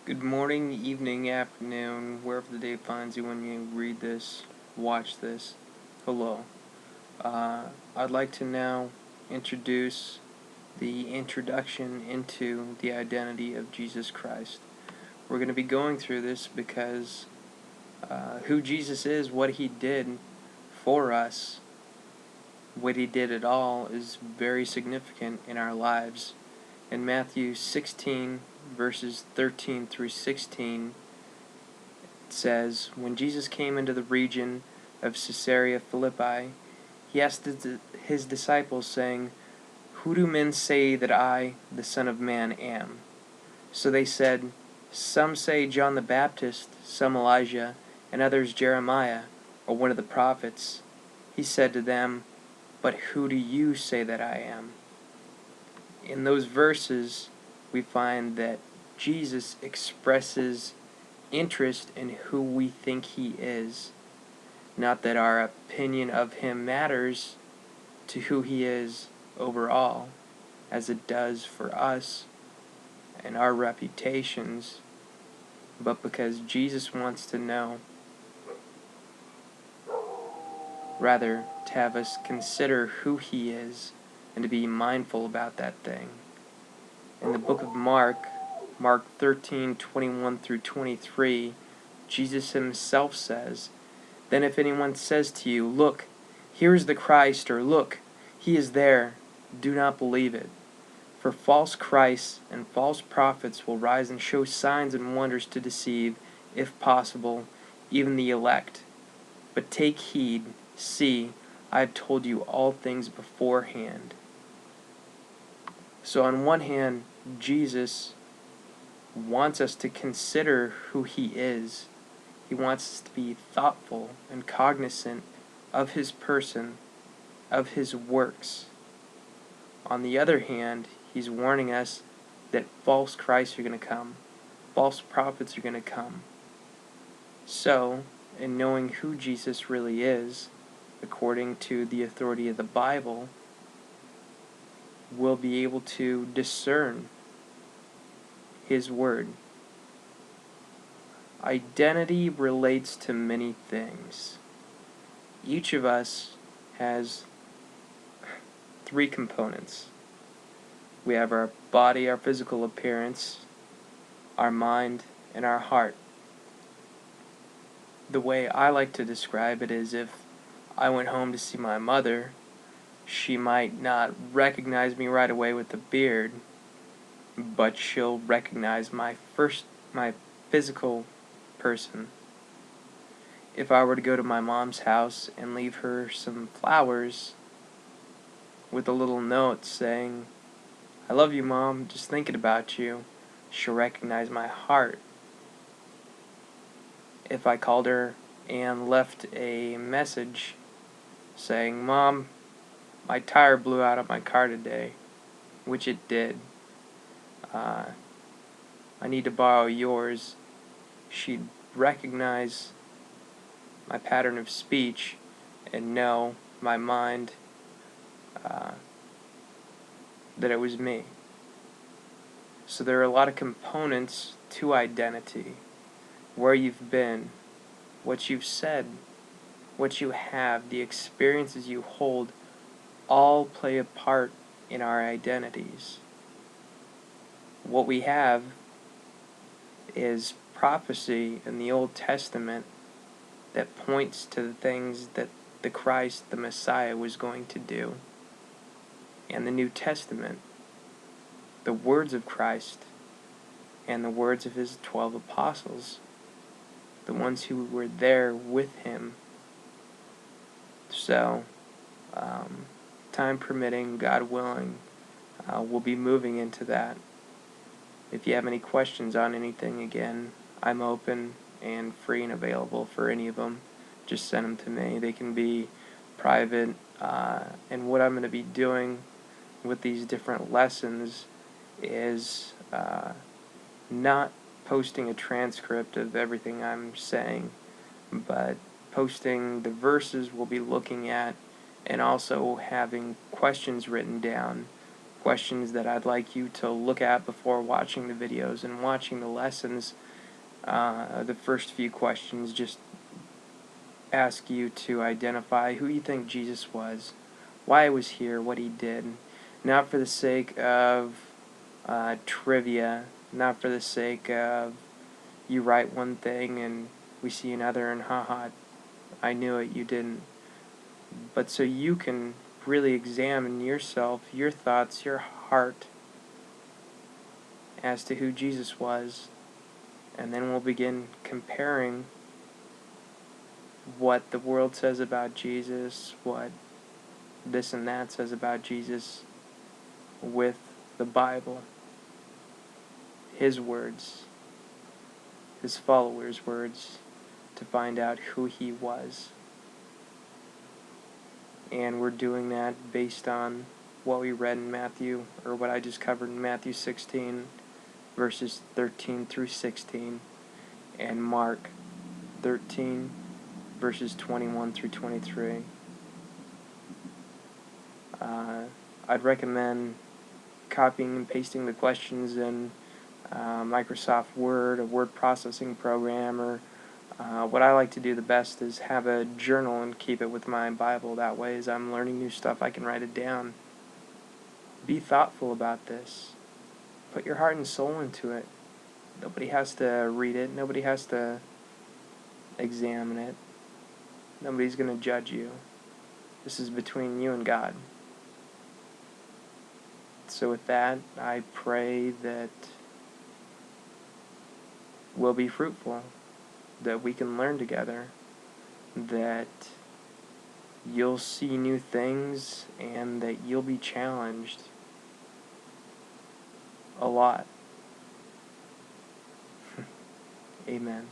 Good morning, evening, afternoon, wherever the day finds you when you read this, watch this. Hello. I'd like to now introduce the introduction into the identity of Jesus Christ. We're going to be going through this because who Jesus is, what he did for us, what he did at all is very significant in our lives. In Matthew 16, verses 13 through 16, says, When Jesus came into the region of Caesarea Philippi, he asked his disciples, saying, Who do men say that I, the Son of Man, am? So they said, Some say John the Baptist, some Elijah, and others Jeremiah, or one of the prophets. He said to them, But who do you say that I am? In those verses, we find that Jesus expresses interest in who we think he is. Not that our opinion of him matters to who he is overall, as it does for us and our reputations, but because Jesus wants to know, rather to have us consider who he is and to be mindful about that thing. In the book of Mark 13:21 through 23, Jesus himself says, Then if anyone says to you, Look, here is the Christ, or Look, he is there, do not believe it. For false Christs and false prophets will rise and show signs and wonders to deceive, if possible, even the elect. But take heed, see, I have told you all things beforehand. So on one hand, Jesus wants us to consider who he is. He wants us to be thoughtful and cognizant of his person, of his works. On the other hand, he's warning us that false Christs are going to come. False prophets are going to come. So, in knowing who Jesus really is, according to the authority of the Bible, we'll be able to discern his word. Identity relates to many things. Each of us has three components. We have our body, our physical appearance, our mind, and our heart. The way I like to describe it is if I went home to see my mother, she might not recognize me right away with the beard, but she'll recognize my physical person. If I were to go to my mom's house and leave her some flowers with a little note saying, I love you, Mom, just thinking about you, she'll recognize my heart. If I called her and left a message saying, Mom, my tire blew out of my car today, which it did, I need to borrow yours, she'd recognize my pattern of speech and know my mind that it was me. So there are a lot of components to identity. Where you've been, what you've said, what you have, the experiences you hold, all play a part in our identities. What we have is prophecy in the Old Testament that points to the things that the Christ, the Messiah, was going to do. And the New Testament, the words of Christ, and the words of his 12 apostles, the ones who were there with him. So, time permitting, God willing, we'll be moving into that. If you have any questions on anything, again, I'm open and free and available for any of them. Just send them to me. They can be private. And what I'm going to be doing with these different lessons is not posting a transcript of everything I'm saying, but posting the verses we'll be looking at and also having questions written down questions that I'd like you to look at before watching the videos and watching the lessons. The first few questions just ask you to identify who you think Jesus was, why he was here, what he did, not for the sake of trivia, not for the sake of you write one thing and we see another and haha, I knew it, you didn't, but so you can really examine yourself, your thoughts, your heart as to who Jesus was, and then we'll begin comparing what the world says about Jesus, what this and that says about Jesus, with the Bible, his words, his followers' words, to find out who he was. And we're doing that based on what we read in Matthew, or what I just covered in Matthew 16, verses 13 through 16, and Mark 13, verses 21 through 23. I'd recommend copying and pasting the questions in Microsoft Word, a word processing program, or what I like to do the best is have a journal and keep it with my Bible. That way, as I'm learning new stuff, I can write it down. Be thoughtful about this. Put your heart and soul into it. Nobody has to read it. Nobody has to examine it. Nobody's going to judge you. This is between you and God. So with that, I pray that we'll be fruitful, that we can learn together, that you'll see new things, and that you'll be challenged a lot. Amen.